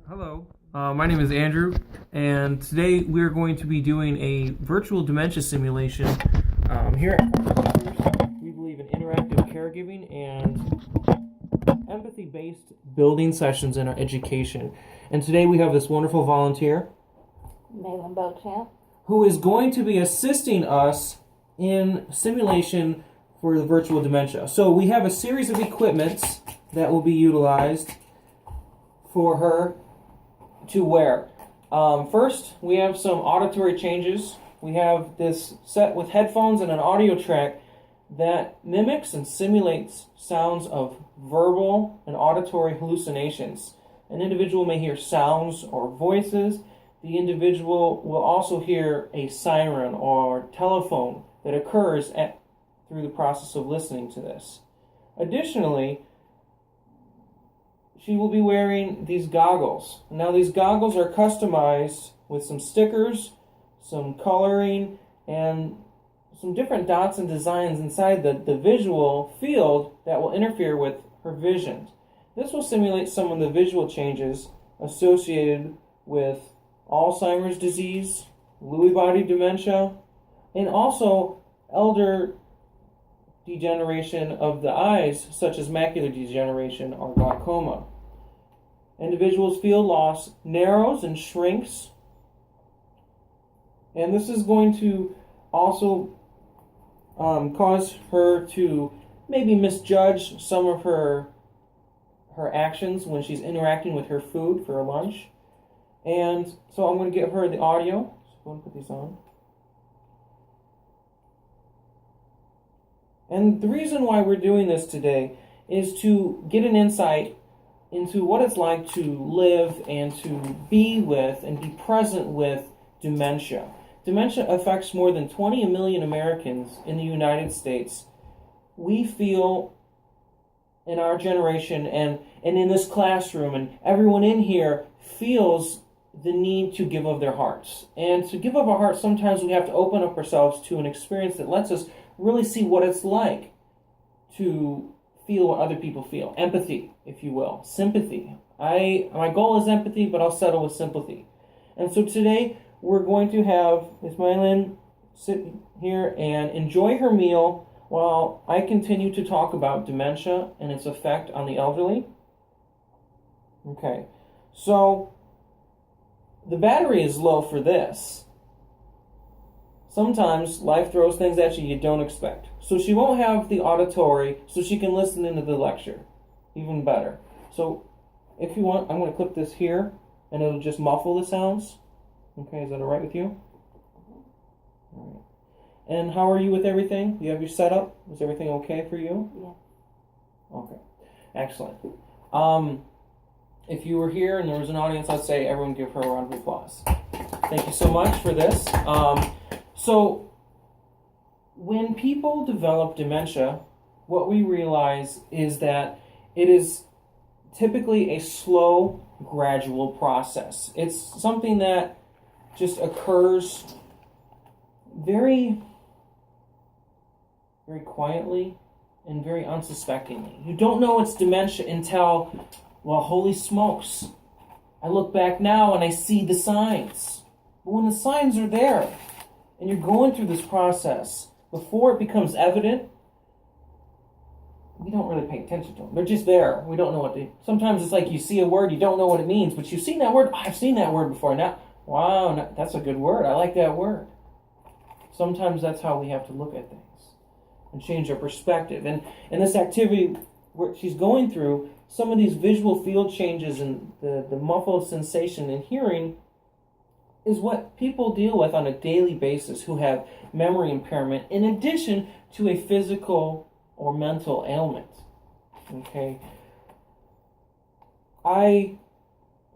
Hello, my name is Andrew, and today we're going to be doing a virtual dementia simulation here at Contemplative. We believe in interactive caregiving and empathy-based building sessions in our education. And today we have this wonderful volunteer, Malin Beauchamp, who is going to be assisting us in simulation for the virtual dementia. So we have a series of equipments that will be utilized for her to wear. First, we have some auditory changes. We have this set with headphones and an audio track that mimics and simulates sounds of verbal and auditory hallucinations. An individual may hear sounds or voices. The individual will also hear a siren or telephone that occurs through the process of listening to this. Additionally, she will be wearing these goggles. Now, these goggles are customized with some stickers, some coloring, and some different dots and designs inside the visual field that will interfere with her vision. This will simulate some of the visual changes associated with Alzheimer's disease, Lewy body dementia, and also elder degeneration of the eyes, such as macular degeneration or glaucoma. Individuals' field loss narrows and shrinks, and this is going to also cause her to maybe misjudge some of her actions when she's interacting with her food for her lunch. And so I'm going to give her the audio. So I'm going to put these on. And the reason why we're doing this today is to get an insight into what it's like to live and to be with and be present with dementia. Dementia affects more than 20 million Americans in the United States. We feel in our generation and in this classroom, and everyone in here feels the need to give of their hearts. And to give of our hearts, sometimes we have to open up ourselves to an experience that lets us really see what it's like to feel what other people feel. Empathy, if you will. Sympathy. My goal is empathy, but I'll settle with sympathy. And so today we're going to have Ms. Mylin sit here and enjoy her meal while I continue to talk about dementia and its effect on the elderly. Okay, so the battery is low for this. Sometimes life throws things at you don't expect. So she won't have the auditory, so she can listen into the lecture. Even better. So if you want, I'm going to clip this here, and it'll just muffle the sounds. Okay, is that all right with you? All right. And how are you with everything? You have your setup? Is everything okay for you? Yeah. Okay, excellent. If you were here and there was an audience, I'd say everyone give her a round of applause. Thank you so much for this. So, when people develop dementia, what we realize is that it is typically a slow, gradual process. It's something that just occurs very, very quietly and very unsuspectingly. You don't know it's dementia until, well, holy smokes, I look back now and I see the signs. But when the signs are there, and you're going through this process, before it becomes evident, we don't really pay attention to them. They're just there. We don't know what they... Sometimes it's like you see a word, you don't know what it means, but you've seen that word. I've seen that word before. Now, wow, that's a good word. I like that word. Sometimes that's how we have to look at things and change our perspective. And in this activity where she's going through, some of these visual field changes and the muffled sensation in hearing is what people deal with on a daily basis who have memory impairment in addition to a physical or mental ailment. Okay. I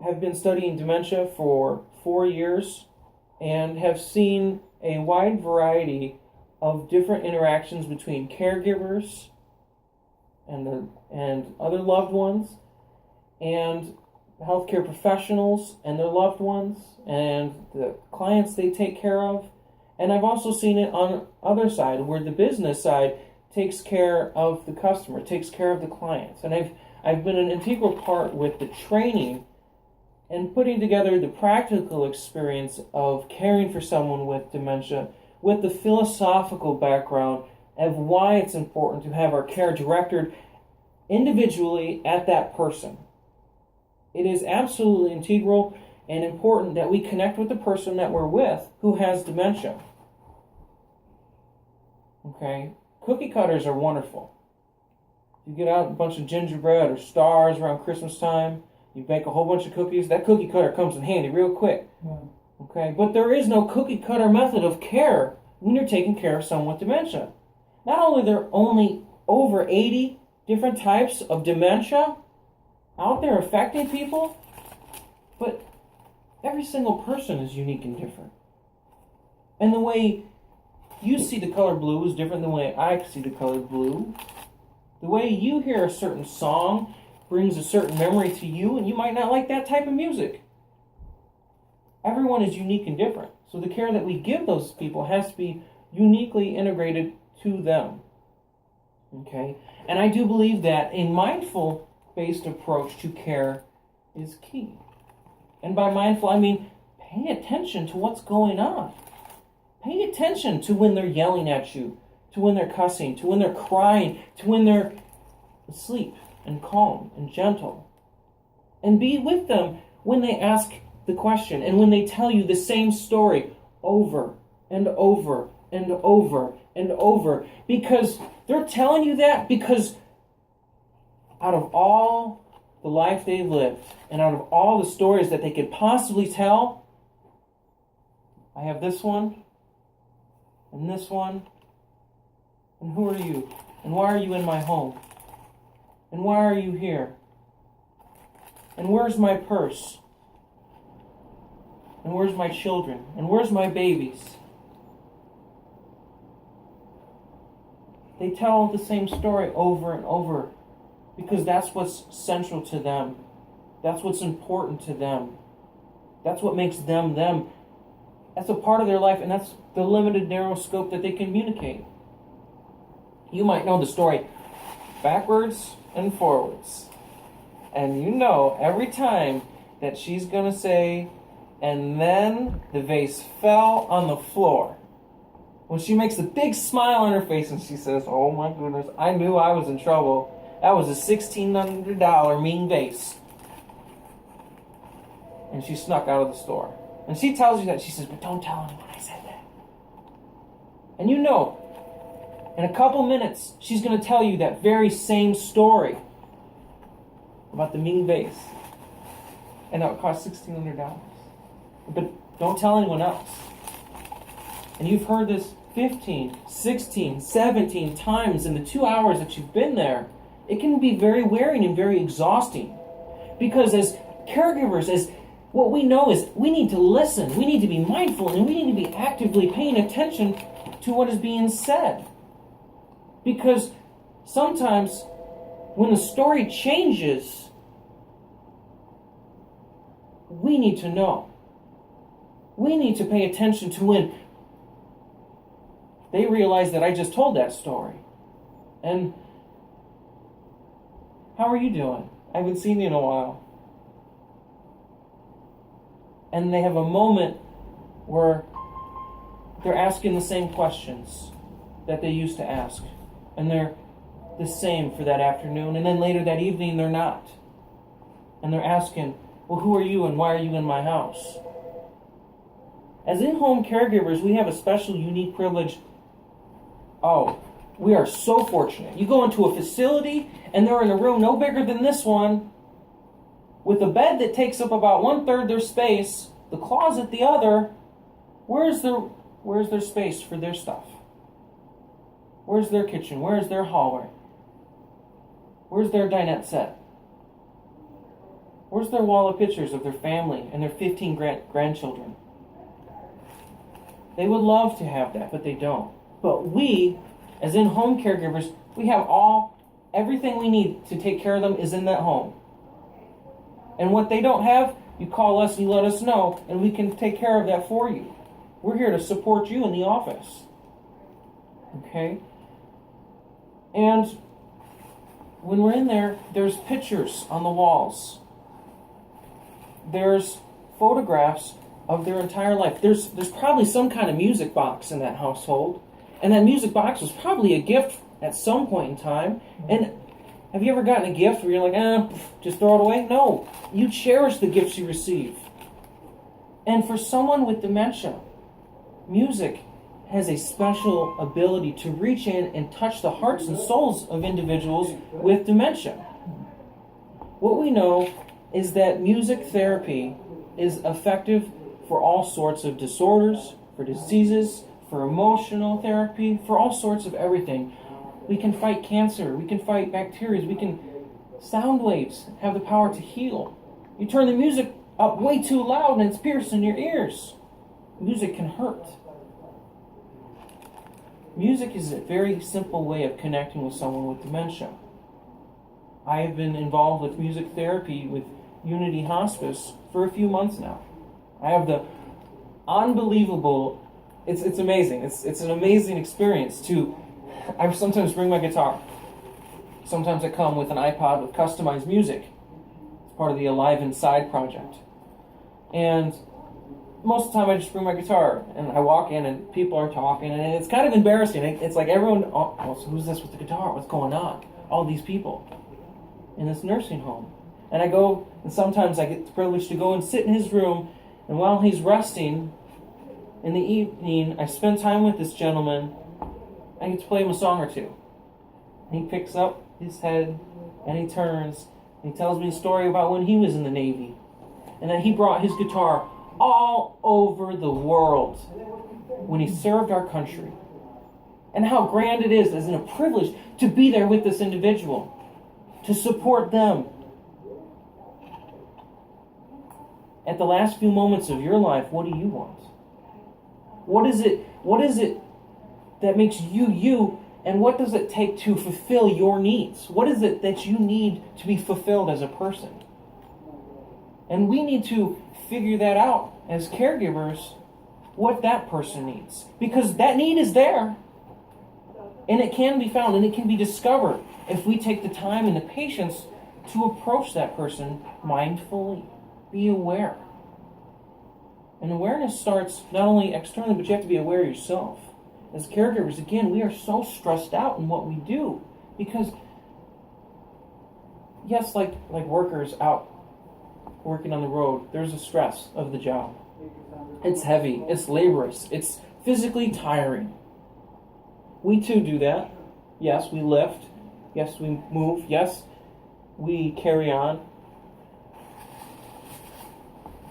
have been studying dementia for 4 years and have seen a wide variety of different interactions between caregivers and other loved ones, and healthcare professionals and their loved ones, and the clients they take care of. And I've also seen it on the other side, where the business side takes care of the customer, takes care of the clients. And I've been an integral part with the training and putting together the practical experience of caring for someone with dementia with the philosophical background of why it's important to have our care directed individually at that person. It is absolutely integral and important that we connect with the person that we're with who has dementia. Okay? Cookie cutters are wonderful. You get out a bunch of gingerbread or stars around Christmas time, you bake a whole bunch of cookies, that cookie cutter comes in handy real quick. Okay? But there is no cookie cutter method of care when you're taking care of someone with dementia. Not only are there only over 80 different types of dementia out there affecting people, but every single person is unique and different. And the way you see the color blue is different than the way I see the color blue. The way you hear a certain song brings a certain memory to you, and you might not like that type of music. Everyone is unique and different. So the care that we give those people has to be uniquely integrated to them. Okay? And I do believe that a mindful-based approach to care is key. And by mindful, I mean pay attention to what's going on. Pay attention to when they're yelling at you, to when they're cussing, to when they're crying, to when they're asleep and calm and gentle. And be with them when they ask the question and when they tell you the same story over and over and over and over. Because they're telling you that because out of all the life they've lived and out of all the stories that they could possibly tell, I have this one and this one. And who are you? And why are you in my home? And why are you here? And where's my purse? And where's my children? And where's my babies? They tell the same story over and over because that's what's central to them. That's what's important to them. That's what makes them them. That's a part of their life, and that's the limited, narrow scope that they communicate. You might know the story backwards and forwards. And you know every time that she's going to say, and then the vase fell on the floor. When she makes a big smile on her face and she says, oh my goodness, I knew I was in trouble. That was a $1,600 mean vase. And she snuck out of the store. And she tells you that. She says, but don't tell anyone I said that. And you know, in a couple minutes, she's going to tell you that very same story about the mean vase. And it cost $1,600. But don't tell anyone else. And you've heard this 15, 16, 17 times in the 2 hours that you've been there. It can be very wearing and very exhausting. Because as caregivers, as what we know is we need to listen, we need to be mindful, and we need to be actively paying attention to what is being said. Because sometimes when the story changes, we need to know. We need to pay attention to when they realize that I just told that story. And how are you doing? I haven't seen you in a while. And they have a moment where they're asking the same questions that they used to ask. And they're the same for that afternoon. And then later that evening, they're not. And they're asking, well, who are you and why are you in my house? As in-home caregivers, we have a special, unique privilege. Oh, we are so fortunate. You go into a facility and they're in a room no bigger than this one with a bed that takes up about 1/3 their space, the closet the other. Where's their space for their stuff? Where's their kitchen? Where's their hallway? Where's their dinette set? Where's their wall of pictures of their family and their 15 grandchildren? They would love to have that, but they don't. But we, as in-home caregivers, we have everything we need to take care of them is in that home. And what they don't have, you call us and you let us know, and we can take care of that for you. We're here to support you in the office. Okay? And when we're in there, there's pictures on the walls. There's photographs of their entire life. There's probably some kind of music box in that household. And that music box was probably a gift at some point in time. And have you ever gotten a gift where you're like, just throw it away? No. You cherish the gifts you receive. And for someone with dementia, music has a special ability to reach in and touch the hearts and souls of individuals with dementia. What we know is that music therapy is effective for all sorts of disorders, for diseases, for emotional therapy, for all sorts of everything. We can fight cancer, we can fight bacteria, sound waves have the power to heal. You turn the music up way too loud and it's piercing your ears. Music can hurt. Music is a very simple way of connecting with someone with dementia. I have been involved with music therapy with Unity Hospice for a few months now. I have the unbelievable, it's amazing. It's an amazing experience I sometimes bring my guitar. Sometimes I come with an iPod with customized music. It's part of the Alive Inside project. And most of the time I just bring my guitar and I walk in and people are talking and it's kind of embarrassing. It's like everyone, so who's this with the guitar? What's going on? All these people in this nursing home. And I go, and sometimes I get the privilege to go and sit in his room, and while he's resting in the evening, I spend time with this gentleman. I get to play him a song or two. And he picks up his head and he turns and he tells me a story about when he was in the Navy and that he brought his guitar all over the world when he served our country, and how grand it is as a privilege to be there with this individual, to support them at the last few moments of your life. What do you want? What is it that makes you you, and what does it take to fulfill your needs? What is it that you need to be fulfilled as a person? And we need to figure that out as caregivers, what that person needs. Because that need is there. And it can be found and it can be discovered if we take the time and the patience to approach that person mindfully. Be aware. And awareness starts not only externally, but you have to be aware of yourself. As caregivers, again, we are so stressed out in what we do. Because, yes, like workers out working on the road, there's a stress of the job. It's heavy, it's laborious, it's physically tiring. We too do that. Yes, we lift. Yes, we move. Yes, we carry on.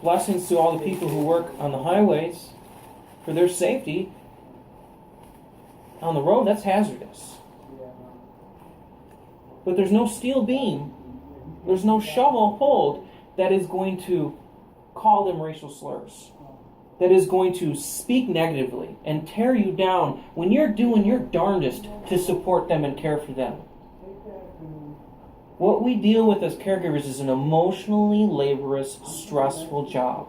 Blessings to all the people who work on the highways for their safety. On the road, that's hazardous. But there's no steel beam, there's no shovel hold that is going to call them racial slurs, that is going to speak negatively and tear you down when you're doing your darndest to support them and care for them. What we deal with as caregivers is an emotionally laborious, stressful job.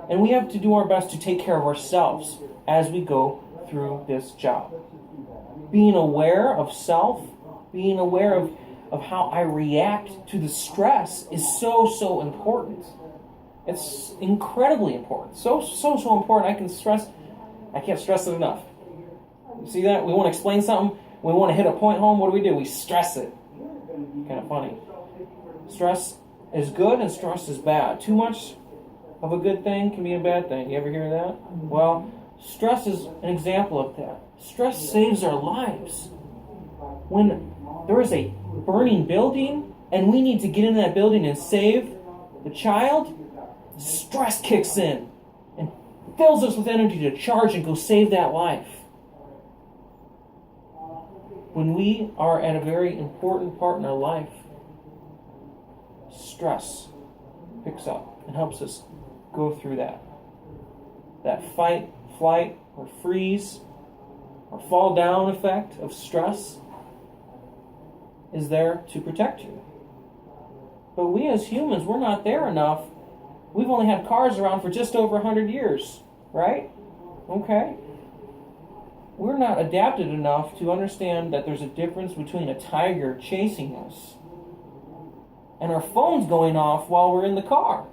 And we have to do our best to take care of ourselves as we go through this job. Being aware of self, being aware of how I react to the stress is so important. It's incredibly important. So important. I can't stress it enough. You see that? We want to explain something. We want to hit a point home. What do? We stress it. Kind of funny. Stress is good and stress is bad. Too much of a good thing can be a bad thing. You ever hear that? Well, stress is an example of that. Stress saves our lives. When there is a burning building and we need to get into that building and save the child, stress kicks in and fills us with energy to charge and go save that life. When we are at a very important part in our life, stress picks up and helps us go through that. That fight, flight, or freeze, or fall down effect of stress is there to protect you. But we as humans, we're not there enough. We've only had cars around for just over 100 years, right? Okay. we're not adapted enough to understand that there's a difference between a tiger chasing us and our phones going off while we're in the car.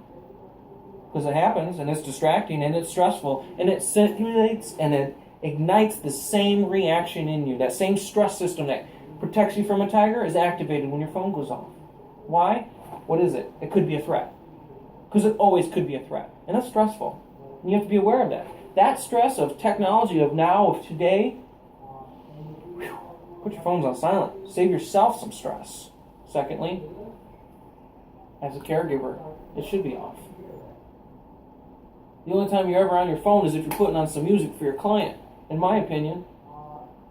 Because it happens, and it's distracting, and it's stressful, and it simulates and it ignites the same reaction in you. That same stress system that protects you from a tiger is activated when your phone goes off. Why? What is it? It could be a threat. Because it always could be a threat. And that's stressful. And you have to be aware of that. That stress of technology of now, of today, put your phones on silent. Save yourself some stress. Secondly, as a caregiver, it should be off. The only time you're ever on your phone is if you're putting on some music for your client. In my opinion,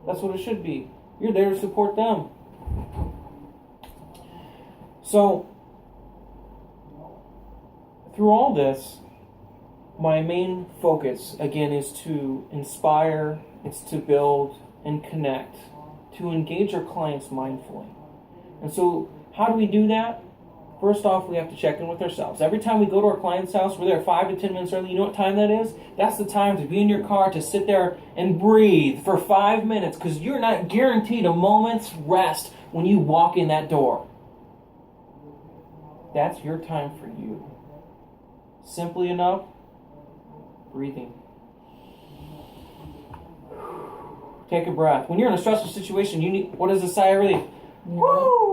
that's what it should be. You're there to support them. So, through all this, my main focus, again, is to inspire, it's to build and connect, to engage our clients mindfully. And so, how do we do that? First off, we have to check in with ourselves. Every time we go to our client's house, we're there 5 to 10 minutes early. You know what time that is? That's the time to be in your car, to sit there and breathe for 5 minutes, because you're not guaranteed a moment's rest when you walk in that door. That's your time for you. Simply enough, breathing. Take a breath. When you're in a stressful situation, you need, what is a sigh of relief? Woo!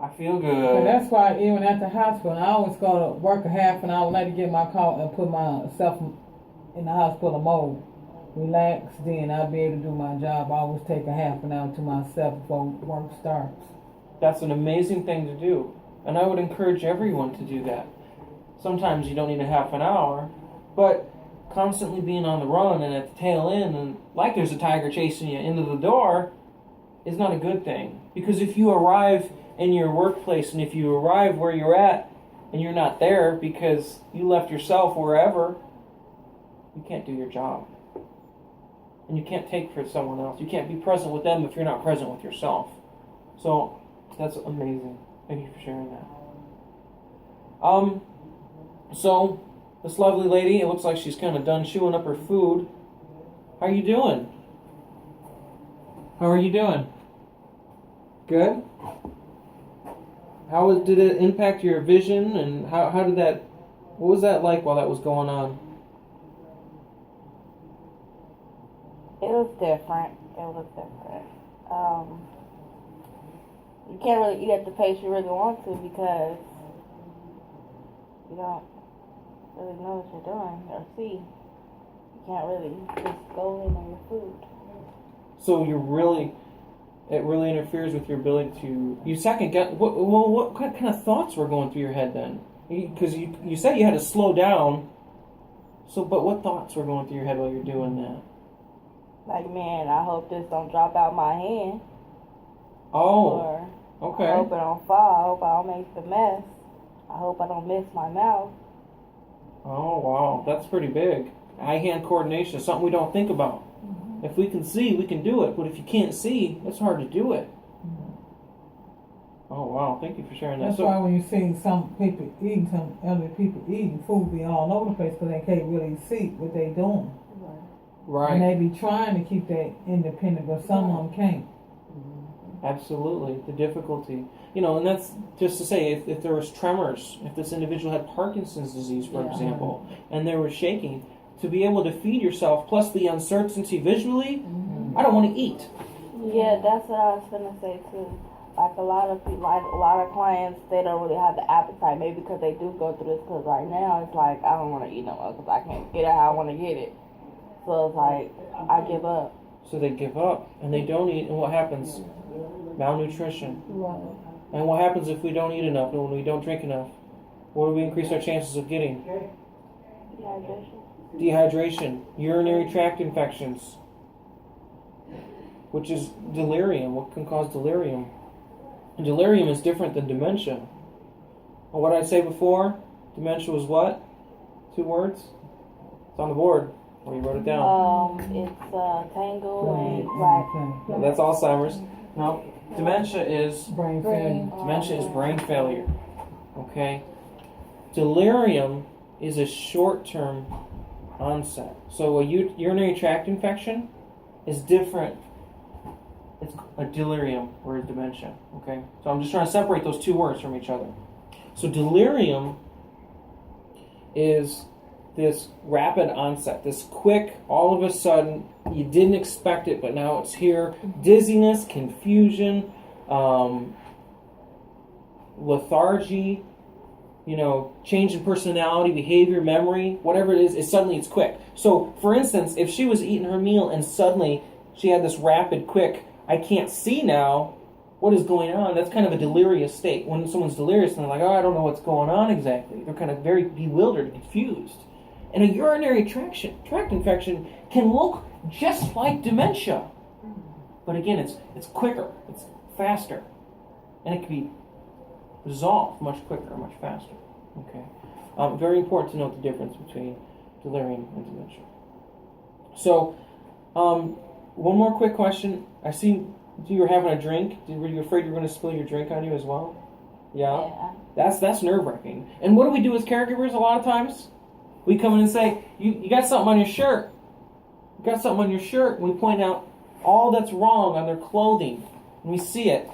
I feel good. So that's why even at the hospital, I always go to work a half an hour, like to get my call and put myself in the hospital mode. Relax, then I'll be able to do my job. I always take a half an hour to myself before work starts. That's an amazing thing to do. And I would encourage everyone to do that. Sometimes you don't need a half an hour, but constantly being on the run and at the tail end, and like there's a tiger chasing you into the door, is not a good thing. Because if you arrive in your workplace and if you arrive where you're at and you're not there because you left yourself wherever, you can't do your job. And you can't take for someone else. You can't be present with them if you're not present with yourself. So, that's amazing. Thank you for sharing that. So, this lovely lady, it looks like she's kind of done chewing up her food. How are you doing? How are you doing? Good? Did it impact your vision, and how did that, what was that like while that was going on? It was different. You can't really eat at the pace you really want to because you don't really know what you're doing or see. You can't really just go in on your food. So it really interferes with your ability to, you second guess, what kind of thoughts were going through your head then? Because you said you had to slow down, but what thoughts were going through your head while you're doing that? Like, man, I hope this don't drop out my hand. Oh, or okay. I hope it don't fall. I hope I don't make the mess. I hope I don't miss my mouth. Oh, wow. That's pretty big. Eye-hand coordination is something we don't think about. Mm-hmm. If we can see, we can do it. But if you can't see, it's hard to do it. Mm-hmm. Oh, wow. Thank you for sharing that. That's why when you see some people eating, some elderly people eating, food be all over the place because they can't really see what they doing. Right. And they be trying to keep that independent, but some of them can't. Absolutely. The difficulty. And that's just to say, if there was tremors, if this individual had Parkinson's disease, for example, and there was shaking, to be able to feed yourself, plus the uncertainty visually, I don't want to eat. Yeah, that's what I was going to say, too. Like, a lot of people, like, a lot of clients, they don't really have the appetite, maybe because they do go through this, because right now, it's like, I don't want to eat no more, because I can't get it how I want to get it. So it's like, I give up. So they give up, and they don't eat, and what happens? Malnutrition. Right. And what happens if we don't eat enough, and when we don't drink enough? What do we increase our chances of getting? Dehydration. Urinary tract infections. Which is delirium. What can cause delirium? And delirium is different than dementia. And what did I say before? Dementia was what? 2 words? It's on the board. Or you wrote it down. It's tango and black. No, that's Alzheimer's. No, dementia is brain failure. Dementia is brain failure. Okay. Delirium is a short-term onset. So a urinary tract infection is different. It's a delirium or a dementia. Okay, so I'm just trying to separate those two words from each other. So delirium is this rapid onset, this quick, all of a sudden, you didn't expect it, but now it's here. Dizziness, confusion, lethargy, change in personality, behavior, memory, whatever it is suddenly it's quick. So, for instance, if she was eating her meal and suddenly she had this rapid, quick, I can't see now, what is going on? That's kind of a delirious state. When someone's delirious and they're like, I don't know what's going on exactly. They're kind of very bewildered, confused. And a urinary tract infection can look just like dementia. But again, it's quicker, it's faster. And it can be resolved much quicker, much faster. Okay. Very important to note the difference between delirium and dementia. So, one more quick question. I see you were having a drink. Were you afraid you were going to spill your drink on you as well? Yeah. That's nerve-wracking. And what do we do as caregivers a lot of times? We come in and say, you got something on your shirt. You got something on your shirt. And we point out all that's wrong on their clothing. And we see it.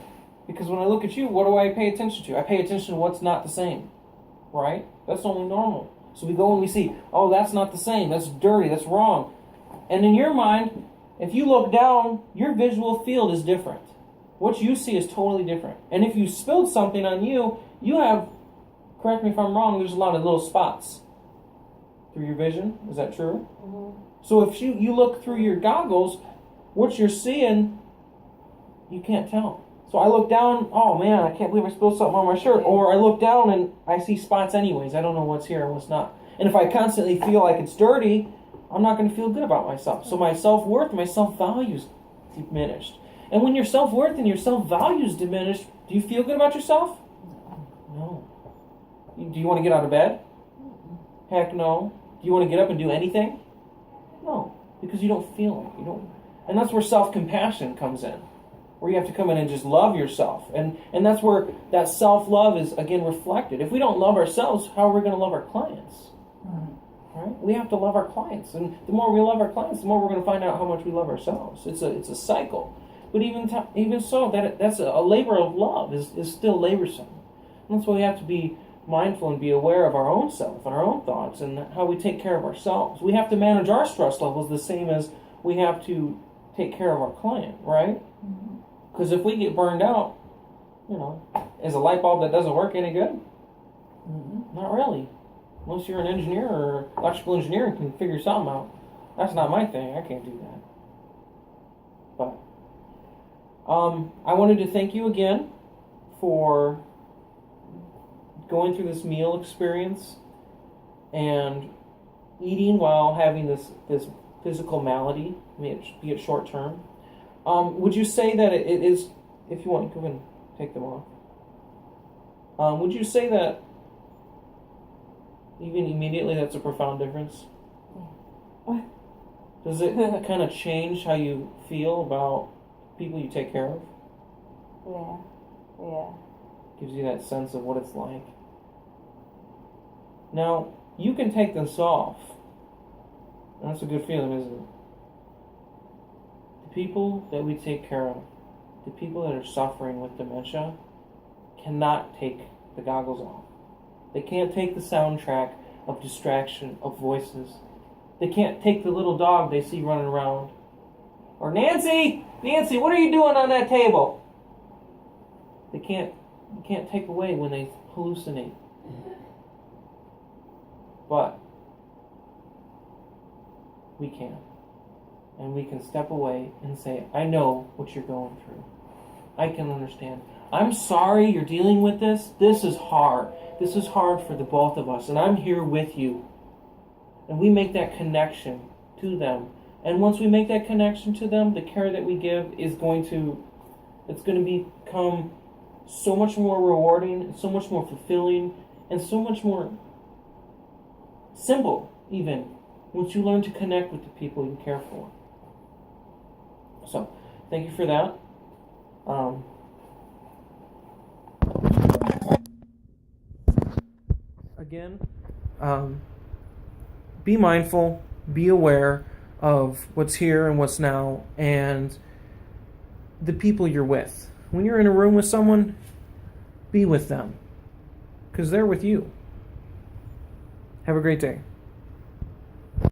Because when I look at you, what do I pay attention to? I pay attention to what's not the same. Right? That's only normal. So we go and we see, oh, that's not the same. That's dirty. That's wrong. And in your mind, if you look down, your visual field is different. What you see is totally different. And if you spilled something on you, you have, correct me if I'm wrong, there's a lot of little spots through your vision. Is that true? Mm-hmm. So if you look through your goggles, what you're seeing, you can't tell. So I look down, oh man, I can't believe I spilled something on my shirt. Or I look down and I see spots anyways. I don't know what's here and what's not. And if I constantly feel like it's dirty, I'm not going to feel good about myself. So my self-worth, my self-value is diminished. And when your self-worth and your self-value is diminished, do you feel good about yourself? No. Do you want to get out of bed? Heck no. Do you want to get up and do anything? No. Because you don't feel it. You don't. And that's where self-compassion comes in. Where you have to come in and just love yourself. And that's where that self-love is, again, reflected. If we don't love ourselves, how are we going to love our clients? Right? We have to love our clients. And the more we love our clients, the more we're going to find out how much we love ourselves. It's a cycle. But even so, that's a labor of love is still laborsome. And that's why we have to be mindful and be aware of our own self and our own thoughts and how we take care of ourselves. We have to manage our stress levels the same as we have to take care of our client, right? Because if we get burned out, is a light bulb that doesn't work any good? Not really. Unless you're an engineer or electrical engineer and can figure something out. That's not my thing. I can't do that. But I wanted to thank you again for going through this meal experience and eating while having this physical malady, be it short term. Would you say that it is, if you want, go ahead and take them off. Would you say that even immediately that's a profound difference? Does it kind of change how you feel about people you take care of? Yeah. Gives you that sense of what it's like. Now, you can take this off. And that's a good feeling, isn't it? The people that we take care of, the people that are suffering with dementia, cannot take the goggles off. They can't take the soundtrack of distraction, of voices. They can't take the little dog they see running around. Or, Nancy, what are you doing on that table? You can't take away when they hallucinate. But we can. And we can step away and say, I know what you're going through. I can understand. I'm sorry you're dealing with this. This is hard. This is hard for the both of us. And I'm here with you. And we make that connection to them. And once we make that connection to them, the care that we give is going to become so much more rewarding, so much more fulfilling, and so much more simple, even, once you learn to connect with the people you care for. So, thank you for that. Again, be mindful, be aware. of what's here and what's now, and the people you're with. When you're in a room with someone, be with them, because they're with you. Have a great day.